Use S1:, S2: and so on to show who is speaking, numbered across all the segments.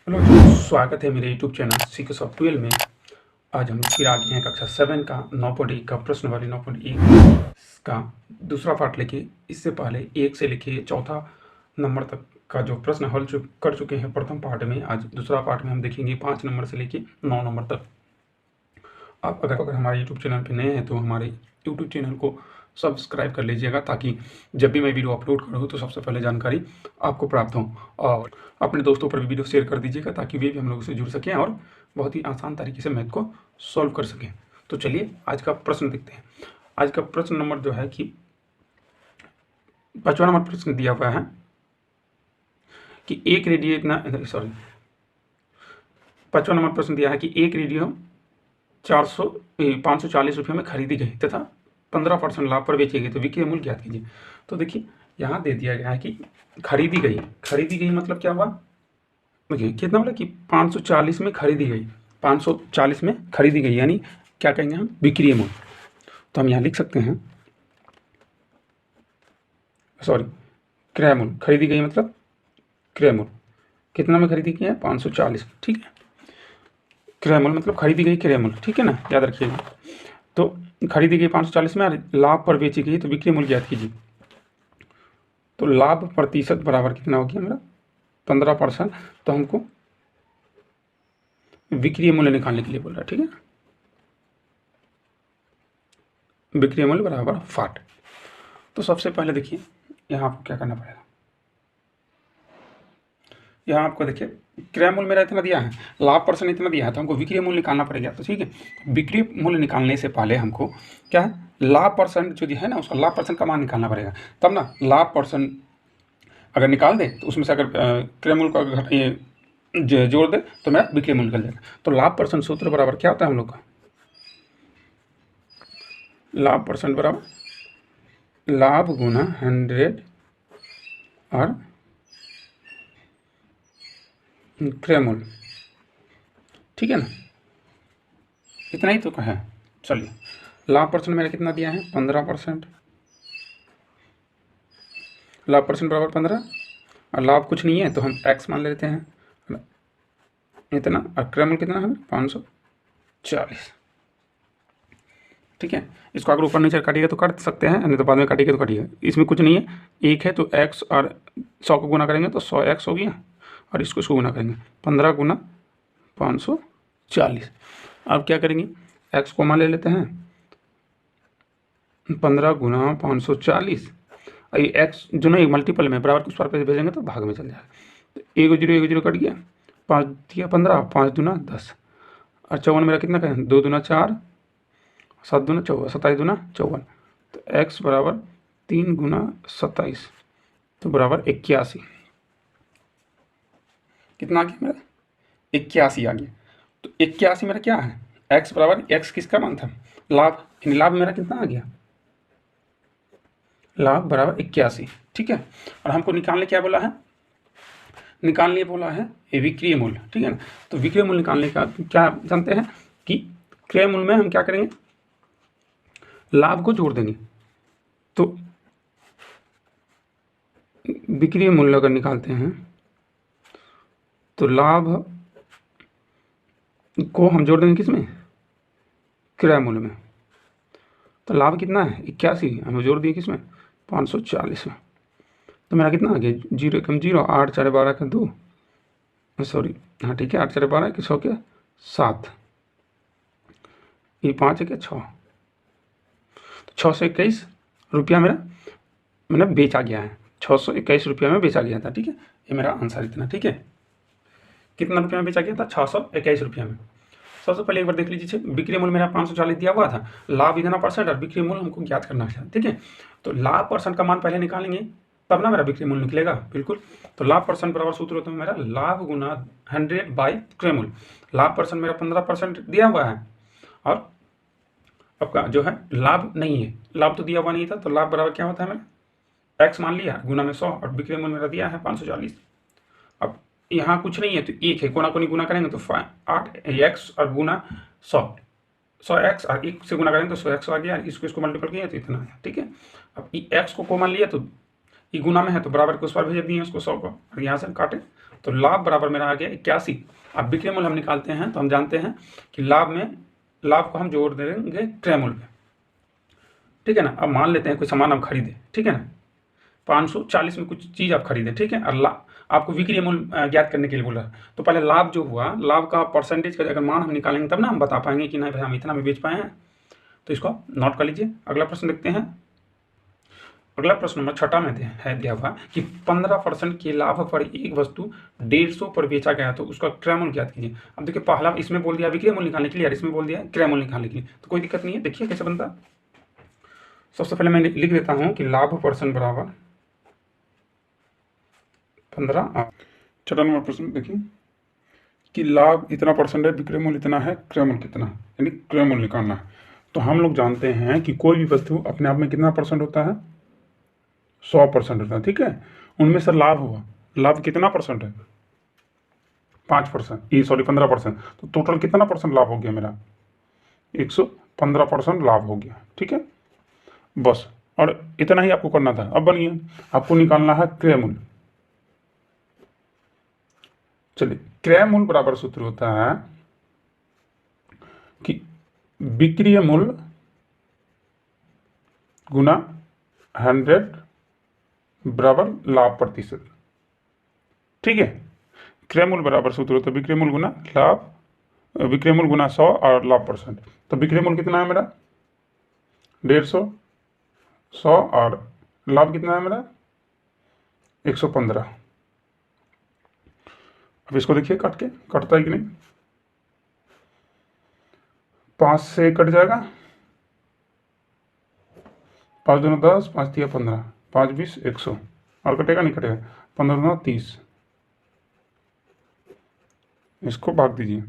S1: Hello जी, स्वागत है मेरे यूट्यूब चैनल सीके सॉफ्टवेयर में। आज हम फिर आ गए हैं कक्षा 7 का 9.1 का प्रश्न वाली 9.1 का दूसरा पार्ट लेके। इससे पहले 1 से लेके चौथा नंबर तक का जो प्रश्न हल कर चुके हैं प्रथम पार्ट में। आज दूसरा पार्ट में हम देखेंगे 5 नंबर से लेके 9 नंबर तक। आप अगर हमारे यूट्यूब चैनल पर नए हैं तो हमारे यूट्यूब चैनल को सब्सक्राइब कर लीजिएगा, ताकि जब भी मैं वीडियो अपलोड करूँ तो सबसे पहले जानकारी आपको प्राप्त हो। और अपने दोस्तों पर भी वीडियो शेयर कर दीजिएगा, ताकि वे भी हम लोगों से जुड़ सकें और बहुत ही आसान तरीके से मैथ को सॉल्व कर सकें। तो चलिए आज का प्रश्न देखते हैं। आज का प्रश्न नंबर जो है कि 5वां नंबर प्रश्न दिया हुआ है कि एक रेडियो इतना 5वां नंबर प्रश्न दिया है कि एक रेडियो 540 रुपये में खरीदी गई तथा 15% लाभ पर बेची गई, तो विक्रय मूल्य ज्ञात कीजिए। तो देखिए यहाँ दे दिया गया है कि खरीदी गई मतलब क्या हुआ। देखिए कितना बोला कि 540 में खरीदी गई, 540 में खरीदी गई, यानी क्या कहेंगे हम, विक्रय मूल्य। तो हम यहाँ लिख सकते हैं, क्रय मूल्य। खरीदी गई मतलब क्रय मूल्य कितना में खरीदी गई है, 540। ठीक है, क्रय मूल्य मतलब खरीदी गई क्रय मूल्य, ठीक है ना, याद रखिएगा। तो खरीदी गई 540 में, लाभ पर बेची गई तो विक्रय मूल्य ज्ञात कीजिए। तो लाभ प्रतिशत बराबर कितना हो गया मेरा, 15%। तो हमको विक्रय मूल्य निकालने के लिए बोल रहा है, ठीक है। विक्रय मूल्य बराबर 60। तो सबसे पहले देखिए यहाँ आपको क्या करना पड़ेगा। यहाँ आपको देखिए क्रय मूल्य मेरा इतना दिया है, लाभ परसेंट इतना दिया है, तो हमको विक्रय मूल्य निकालना पड़ेगा। तो ठीक है, विक्रय मूल्य निकालने से पहले हमको क्या है, लाभ परसेंट जो है ना, उसका लाभ परसेंट का मान निकालना पड़ेगा। तब ना लाभ परसेंट अगर निकाल दे तो उसमें से अगर क्रय मूल्य का जोड़ दे तो मेरा विक्रय मूल्य निकल जाएगा। तो लाभ परसेंट सूत्र बराबर क्या होता है हम लोग का, लाभ परसेंट बराबर लाभ गुना 100 और क्रय मूल्य, ठीक है ना। इतना ही तो है। चलिए लाभ परसेंट मेरा कितना दिया है, 15%। लाभ परसेंट बराबर 15 और लाभ कुछ नहीं है तो हम x मान लेते हैं इतना, और क्रय मूल्य कितना है 540। ठीक है, इसको अगर ऊपर नीचे काटिएगा तो काट सकते हैं, नहीं तो बाद में काटिएगा तो काटिएगा। इसमें कुछ नहीं है, एक है तो x और 100 को गुना करेंगे तो 100x हो गया, और इसको गुना करेंगे 15 गुना 540। अब क्या करेंगे, x को मान ले लेते हैं 15 गुना 540, और ये x जो ना मल्टीपल में बराबर उस पर पे भेजेंगे तो भाग में चल जाएगा। तो एक जीरो कट गया, 5 दिया 15, 5 दूना 10, और 54 मेरा कितना करें, 2 दूना 4, 7 दूना 14, 27 दूना 54। तो x बराबर 3 गुना 27 तो बराबर 81। कितना आ गया मेरा, 81 आ गया। तो 81 मेरा क्या है, x बराबर, x किसका मान था, लाभ, यानी लाभ मेरा कितना आ गया, लाभ बराबर 81। ठीक है, और हमको निकालने क्या बोला है, निकालने बोला है विक्रय मूल्य, ठीक है ना। तो विक्रय मूल्य निकालने का क्या जानते हैं कि क्रय मूल्य में हम क्या करेंगे, लाभ को जोड़ देंगे। तो विक्रय मूल्य अगर निकालते हैं तो लाभ को हम जोड़ देंगे किसमें, क्रय मूल्य में। तो लाभ कितना है 81, हम जोड़ दिए किसमें 540 में। तो मेरा कितना आ गया, 0 कम 0, 8 4 12 का 2, सॉरी हाँ ठीक है, 8 4 12 के 100 के 7, ये 5 है क्या 6, तो 621 रुपया मेरा मैंने बेचा गया है, 621 रुपया में बेचा गया था। ठीक है, ये मेरा आंसर इतना। ठीक है, कितना रुपया में बेचा गया था, 621 रुपया में। सबसे पहले एक बार देख लीजिए, विक्रय मूल्य मेरा 540 दिया हुआ था, लाभ इतना परसेंट और विक्रय मूल्य हमको ज्ञात करना है। ठीक है, तो लाभ परसेंट का मान पहले निकालेंगे तब ना मेरा विक्रय मूल्य निकलेगा, बिल्कुल। तो लाभ परसेंट बराबर सूत्र होता है मेरा लाभ गुना 100 बाई क्रय मूल्य। लाभ परसेंट मेरा 15% दिया हुआ है, और आपका जो है लाभ नहीं है, लाभ तो दिया हुआ नहीं था, तो लाभ बराबर क्या होता है मेरा x मान लिया गुना में 100, और विक्रय मूल्य मेरा दिया है 540। अब यहाँ कुछ नहीं है तो एक है, कोना कोनी गुना करेंगे तो 8x और गुना 100x और 1 से गुना करेंगे तो 100x आ गया, इसको मल्टीपल किया तो इतना है। ठीक है, अब x को मान लिया तो ये गुना में है तो बराबर को उस पर भेज दिए उसको 100 को, और यहाँ से काटे तो लाभ बराबर मेरा आ गया 81। अब विक्रय मूल्य हम निकालते हैं तो हम जानते हैं कि लाभ को हम जोड़ देंगे क्रय मूल्य पे, ठीक है ना। अब मान लेते हैं कोई सामान आप खरीदे, ठीक है ना, 540 में कुछ चीज़ आप खरीदे, ठीक है, और आपको विक्रय मूल्य ज्ञात करने के लिए बोला। तो पहले लाभ जो हुआ, लाभ का परसेंटेज का अगर मान हम निकालेंगे तब ना हम बता पाएंगे कि नहीं भाई हम इतना में बेच पाए हैं। तो इसको नोट कर लीजिए। अगला प्रश्न देखते हैं। अगला प्रश्न नंबर 6 में दिया हुआ कि 15% के लाभ पर एक वस्तु 150 पर बेचा गया तो उसका क्रय मूल्य ज्ञात कीजिए। अब देखिए पहला इसमें बोल दिया विक्रय मूल्य निकालने के लिए और इसमें बोल दिया क्रय मूल्य निकालने के लिए, तो कोई दिक्कत नहीं है। देखिए कैसे बनता। सबसे पहले मैं लिख देता हूँ कि लाभ परसेंट बराबर 15। 6 नंबर प्रश्न देखिए कि लाभ इतना परसेंट है, विक्रय मूल्य इतना है, क्रय मूल्य कितना है, यानी क्रय मूल्य निकालना है। तो हम लोग जानते हैं कि कोई भी वस्तु अपने आप में कितना परसेंट होता है, 100% होता है, ठीक है। उनमें से लाभ हुआ, लाभ कितना परसेंट है, 5%, ये सॉरी 15%। तो टोटल कितना परसेंट लाभ हो गया मेरा, 115% लाभ हो गया, ठीक है। बस, और इतना ही आपको करना था। अब बनिए आपको निकालना है क्रय मूल्य। चलिए, क्रय मूल्य बराबर सूत्र होता है कि विक्रय मूल्य गुना 100 बराबर लाभ प्रतिशत, ठीक है। क्रय मूल्य बराबर सूत्र होता है विक्रय मूल्य गुना लाभ, विक्रय मूल्य गुना 100 और लाभ परसेंट। तो विक्रय मूल्य कितना है मेरा 150, 100 और लाभ कितना है मेरा 115। अब इसको देखिए काट के, कटता है कि नहीं, 5 से कट जाएगा, 5 दूना 10, 5 तिया 15, 5 20 100, और कटेगा नहीं कटेगा, 15 दूना 30। इसको भाग दीजिए,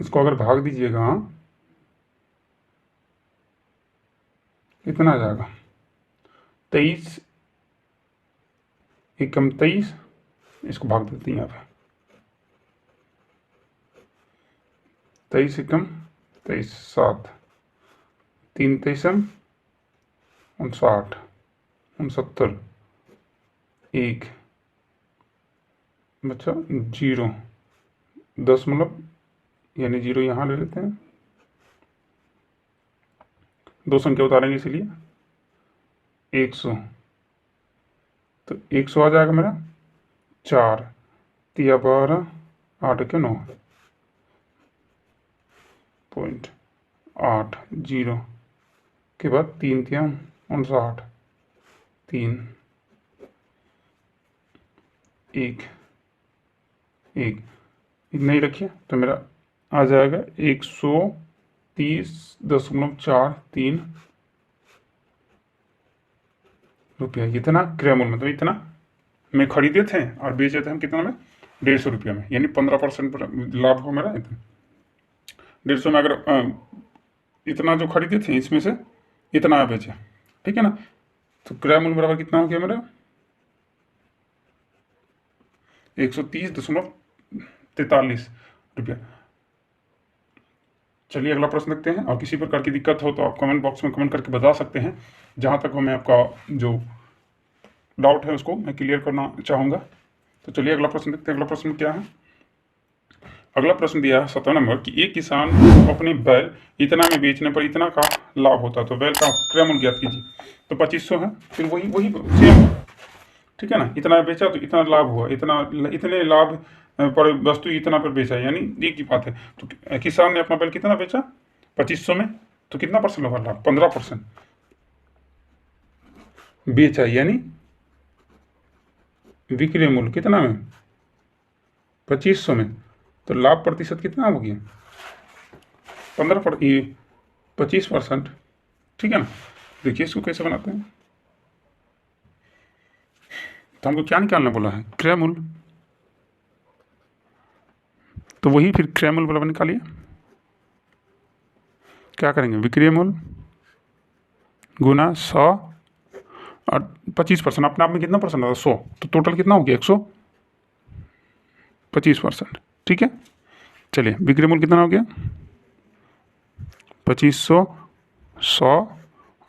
S1: इसको अगर भाग दीजिएगा इतना आ जाएगा 23 एकम 23। इसको भाग देते हैं यहाँ पे, 23 एकम 23, 7 3 23 59 69 1 बच्चा 0 दशमलव, यानी 0 यहाँ ले लेते हैं, 2 संख्या उतारेंगे इसलिए 100। तो 100 आ जाएगा मेरा 4 तिया 12 8 के 9 .80 के बाद 3 तिया 59 3 1 1 इतना ही रखिए तो मेरा आ जाएगा 130.43 रुपया। इतना क्रय मूल्य मतलब इतना में खरीदे थे और बेचे थे हम कितना में 150 रुपया में, यानी 15% लाभ हो मेरा। 150 में अगर इतना जो खरीदे थे इसमें से इतना बेचे, ठीक है ना। तो क्रय मूल्य बराबर कितना हो गया मेरा 130.43 रुपया। चलिए अगला प्रश्न देखते हैं, और किसी प्रकार की दिक्कत हो तो आप कमेंट बॉक्स में कमेंट करके बता सकते हैं। जहाँ तक हो मैं आपका जो डाउट है उसको मैं क्लियर करना चाहूँगा। तो चलिए अगला प्रश्न देखते हैं। अगला प्रश्न क्या है, अगला प्रश्न दिया है 17 नंबर कि एक किसान को अपने बैल इतना में बेचने पर इतना का लाभ होता है, तो बैल का क्रय मूल्य ज्ञात कीजिए। तो 2500 है, फिर वही सेम, ठीक है ना। इतना बेचा तो इतना लाभ हुआ, इतने लाभ पर वस्तु इतना पर बेचा, यानी एक ही बात है। तो किसान ने अपना बैल कितना बेचा 2500 में, तो कितना परसेंट होगा लाभ 15% बेचा, यानी विक्रय मूल्य कितना में 2500 में, तो लाभ प्रतिशत कितना हो गया 25%, ठीक है ना। देखिए इसको कैसे बनाते हैं। तो हमको क्या निकालना बोला है क्रय मूल्य, तो वही फिर क्रय मूल्य बराबर निकालिए। क्या करेंगे विक्रय मूल्य गुना 100 और 25% अपने आप में कितना परसेंट होगा 100, तो टोटल कितना हो गया 125%, ठीक है। चलिए विक्रय मूल्य कितना हो गया 2500, 100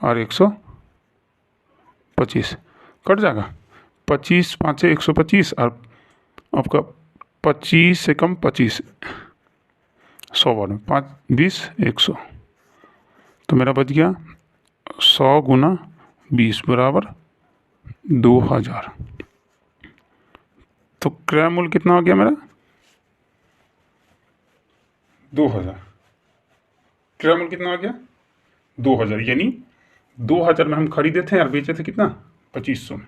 S1: और 125। कट जाएगा, 25 5 से 125 और आपका 25 से कम 25, 100 बार में 5 20 100, तो मेरा बच गया 100 गुना 20 बराबर 2000। तो क्रय मूल्य कितना हो गया मेरा 2000। क्रय मूल्य कितना हो गया 2000, यानी 2000 में हम खरीदे थे और बेचे थे कितना 2500 में।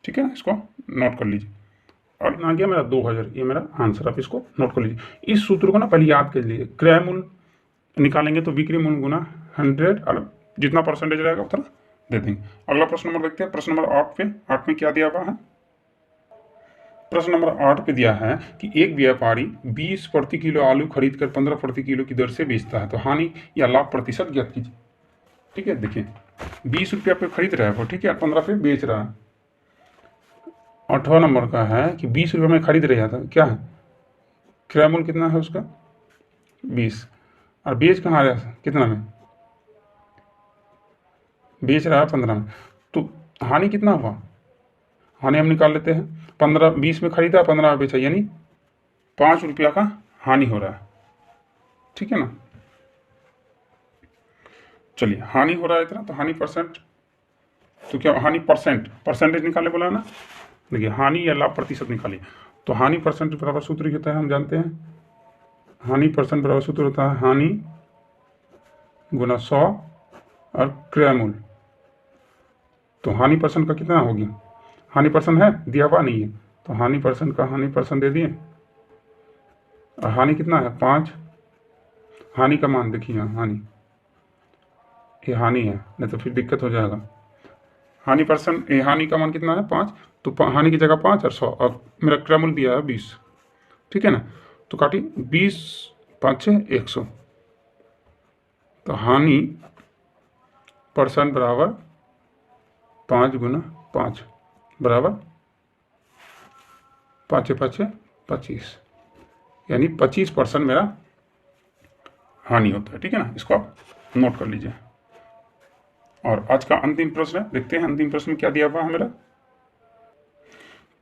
S1: ठीक है ना, इसको नोट कर लीजिए। और यहाँ आ गया मेरा 2000, ये मेरा आंसर, आप इसको नोट कर लीजिए। इस सूत्र को ना पहले याद कर लीजिए, क्रय मूल्य निकालेंगे तो बिक्री मूल्य गुना 100 और जितना परसेंटेज रहेगा उतना दे देंगे। अगला प्रश्न नंबर देखते हैं, प्रश्न नंबर 8 पे। 8 में क्या दिया हुआ है, प्रश्न नंबर 8 पे दिया है कि एक व्यापारी 20 प्रति किलो आलू खरीद कर 15 प्रति किलो की दर से बेचता है, तो हानि या लाभ प्रतिशत ज्ञात कीजिए। ठीक है, देखिए 20 रुपया पे खरीद रहा है वो, ठीक है, 15 पे बेच रहा है। 8वां नंबर का है कि 20 रुपये में खरीद रहा था, क्या है क्रय मूल्य कितना है उसका 20, और बेच कहाँ रहा है कितना में, बेच रहा है 15 में, तो हानि कितना हुआ, हानि हम निकाल लेते हैं। 20 में खरीदा 15 में बेचा, यानी 5 रुपया का हानि हो रहा है। ठीक है ना, चलिए हानि हो रहा है इतना, तो हानि परसेंट, तो क्या हानि परसेंटेज निकालने बोला ना, देखिए हानि या लाभ प्रतिशत निकालिए। तो हानि परसेंट बराबर सूत्र होता है, हम जानते हैं हानि परसेंट बराबर सूत्र होता है हानि गुना 100 और क्रय मूल्य। तो हानि परसेंट का कितना हो गया, हानि परसेंट है दिया हुआ नहीं है, तो हानि परसेंट का हानि परसेंट दे दिए, और हानि कितना है 5, हानि का मान देखिए यहाँ, हानि ये हानि है, नहीं तो फिर दिक्कत हो जाएगा। हानि परसेंट, हानि का मान कितना है 5, तो हानि की जगह 5 और 100, और मेरा क्रय मूल्य दिया है 20। ठीक है ना, तो काटी 20 5 6 100, तो हानि परसेंट बराबर 5 गुना 5 बराबर 5 5 25, यानी 25% मेरा हानि होता है। ठीक है ना, इसको आप नोट कर लीजिए। और आज का अंतिम प्रश्न है, देखते हैं अंतिम प्रश्न में क्या दिया हुआ है मेरा।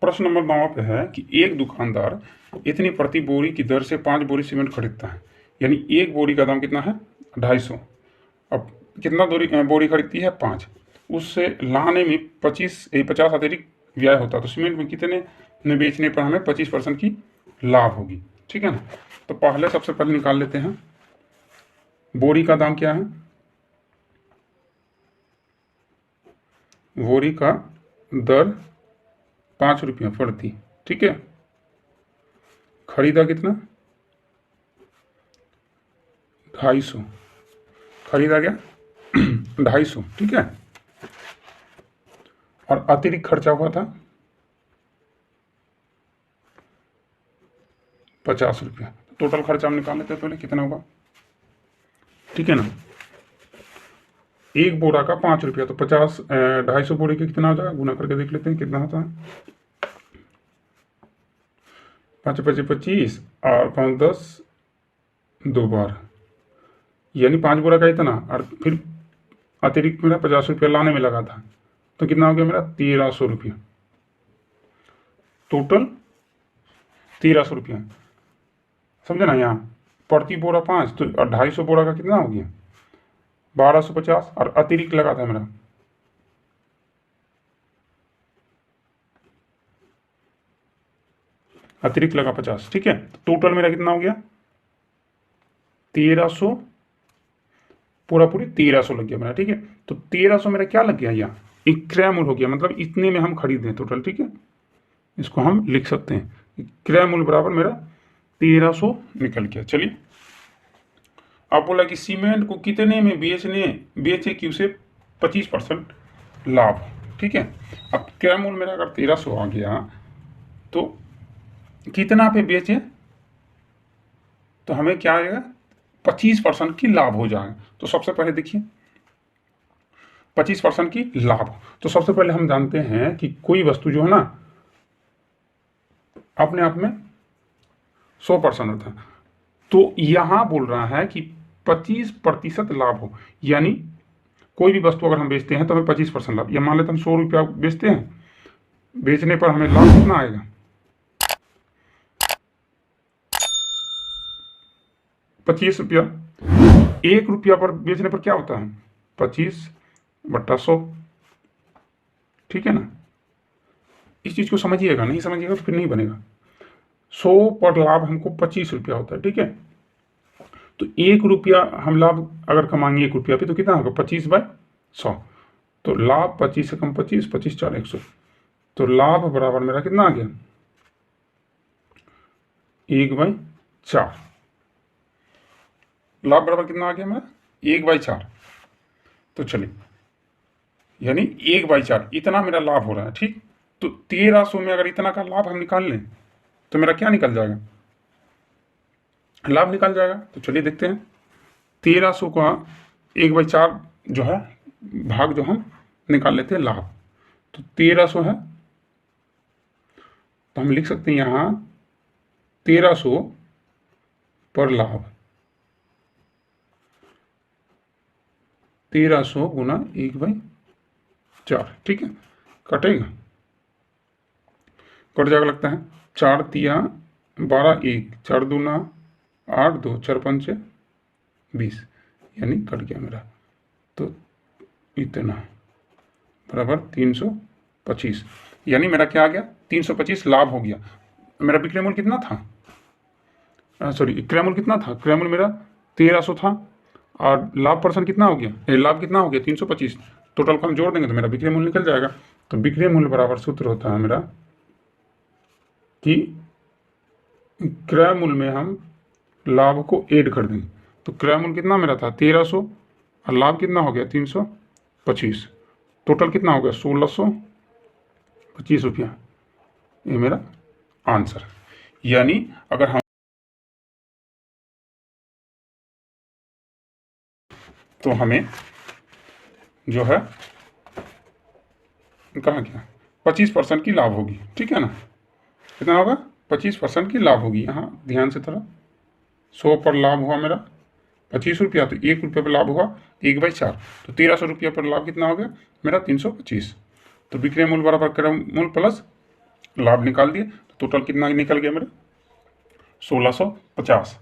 S1: प्रश्न नंबर 9 पे है कि एक दुकानदार इतनी प्रति बोरी की दर से 5 बोरी सीमेंट खरीदता है, यानी एक बोरी का दाम कितना है 250। अब कितना बोरी खरीदती है 5, उससे लाने में 50 अतिरिक्त व्यय होता है, तो सीमेंट में कितने में बेचने पर हमें 25% की लाभ होगी। ठीक है ना, तो पहले सबसे पहले निकाल लेते हैं बोरी का दाम क्या है, बोरी का दर 5 रुपया प्रति, ठीक है, खरीदा कितना 250, खरीदा गया 250, ठीक है, और अतिरिक्त खर्चा हुआ था 50 रुपया। टोटल खर्चा हम निकाल लेते हैं पहले कितना होगा। ठीक है ना, एक बोरा का 5 रुपया, तो 250 बोरी के कितना हो जाएगा, गुना करके देख लेते हैं कितना होता है। 5 5 25 और 5 10 2 बार, यानी 5 बोरा का इतना, और फिर अतिरिक्त मेरा 50 रुपया लाने में लगा था, तो कितना हो गया मेरा 1300 रुपया, टोटल 1300 रुपया। समझे ना, यहाँ प्रति बोरा 5, तो 250 बोरा का कितना हो गया 1250, और अतिरिक्त लगा था मेरा अतिरिक्त लगा 50। ठीक है, तो टोटल मेरा कितना हो गया 1300, पूरा पूरी 1300 लग गया मेरा। ठीक है, तो 1300 मेरा क्या लग गया, यहाँ एक क्रय मूल्य हो गया, मतलब इतने में हम खरीदे टोटल। ठीक है, इसको हम लिख सकते हैं क्रय मूल्य बराबर मेरा 1300 निकल गया। चलिए, आप बोला कि सीमेंट को कितने में बेचे कि उसे 25% लाभ। ठीक है, अब क्रय मूल्य मेरा अगर 1300 आ गया, तो कितना पे बेचे, तो हमें क्या आएगा 25% की लाभ हो जाएगा। तो सबसे पहले देखिए 25% की लाभ, तो सबसे पहले हम जानते हैं कि कोई वस्तु जो है ना अपने आप में 100% होता है, तो यहां बोल रहा है कि 25% लाभ हो, यानी कोई भी वस्तु अगर हम बेचते हैं तो हमें 25% लाभ, या मान लेते हम 100 रुपया बेचते हैं बेचने पर हमें लाभ कितना आएगा, 25 रुपया। 1 रुपया पर बेचने पर क्या होता है, 25/100, ठीक है ना। इस चीज़ को समझिएगा, नहीं समझिएगा तो फिर नहीं बनेगा। 100 पर लाभ हमको 25 रुपया होता है, ठीक है। तो 1 रुपया हम लाभ अगर कमाएंगे 1 रुपया पे तो कितना होगा, 25/100। तो लाभ 25 से कम 25, 25 4 100, तो लाभ बराबर मेरा कितना आ गया, 1/4। लाभ बराबर कितना आ गया मेरा, 1/4। तो चलिए, यानी 1/4 इतना मेरा लाभ हो रहा है, ठीक। तो 1300 में अगर इतना का लाभ हम निकाल लें तो मेरा क्या निकल जाएगा, लाभ निकल जाएगा। तो चलिए देखते हैं, 1300 का 1/4 जो है भाग जो हम निकाल लेते हैं लाभ, तो 1300 है, तो हम लिख सकते हैं यहाँ 1300 पर लाभ, 1300 गुना 1/4, ठीक है। कटेगा, कट जाएगा लगता है, 4 तिया 12, 1 4 दूना 8, 2 4 5 20, यानी कट गया मेरा। तो इतना बराबर 325, यानी मेरा क्या आ गया, 325 लाभ हो गया। मेरा विक्रय मूल्य कितना था, सॉरी क्रय मूल्य कितना था, क्रय मूल्य मेरा 1300 था, और लाभ परसेंट कितना हो गया, लाभ कितना हो गया 325। टोटल को हम जोड़ देंगे तो मेरा विक्रय मूल्य निकल जाएगा। तो विक्रय मूल्य बराबर सूत्र होता है मेरा कि क्रय मूल्य में हम लाभ को ऐड कर देंगे। तो क्रय मूल्य कितना मेरा था 1300 और लाभ कितना हो गया 325, टोटल कितना हो गया 1625 रुपया। ये मेरा आंसर। यानी अगर हम तो हमें जो है कहाँ गया, 25% की लाभ होगी, ठीक है ना। कितना होगा, 25% की लाभ होगी। यहाँ ध्यान से थोड़ा, 100 पर लाभ हुआ मेरा 25 रुपया, तो 1 रुपये पर लाभ हुआ 1/4, तो 1300 रुपया पर लाभ कितना हो गया मेरा 325। तो विक्रय मूल्य बराबर क्रय मूल्य प्लस लाभ निकाल दिए, तो टोटल कितना निकल गया मेरा 1650,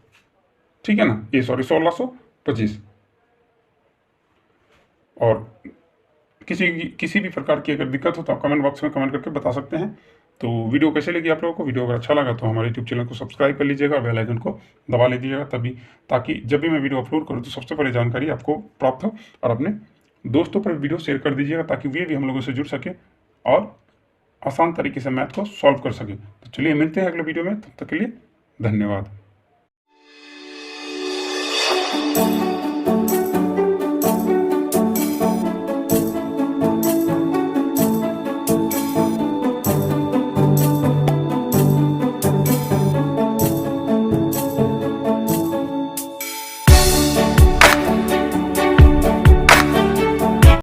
S1: ठीक है ना, ये सॉरी 1625। और किसी भी प्रकार की अगर दिक्कत हो तो आप कमेंट बॉक्स में कमेंट करके बता सकते हैं। तो वीडियो कैसे लगी आप लोगों को, वीडियो अगर अच्छा लगा तो हमारे यूट्यूब चैनल को सब्सक्राइब कर लीजिएगा और बेल आइकन को दबा लीजिएगा, तभी ताकि जब भी मैं वीडियो अपलोड करूँ तो सबसे पहले जानकारी आपको प्राप्त हो। और अपने दोस्तों पर वीडियो शेयर कर दीजिएगा ताकि वे भी हम लोगों से जुड़ सके और आसान तरीके से मैथ को सॉल्व कर सके। तो चलिए मिलते हैं अगले वीडियो में, तब तक के लिए धन्यवाद।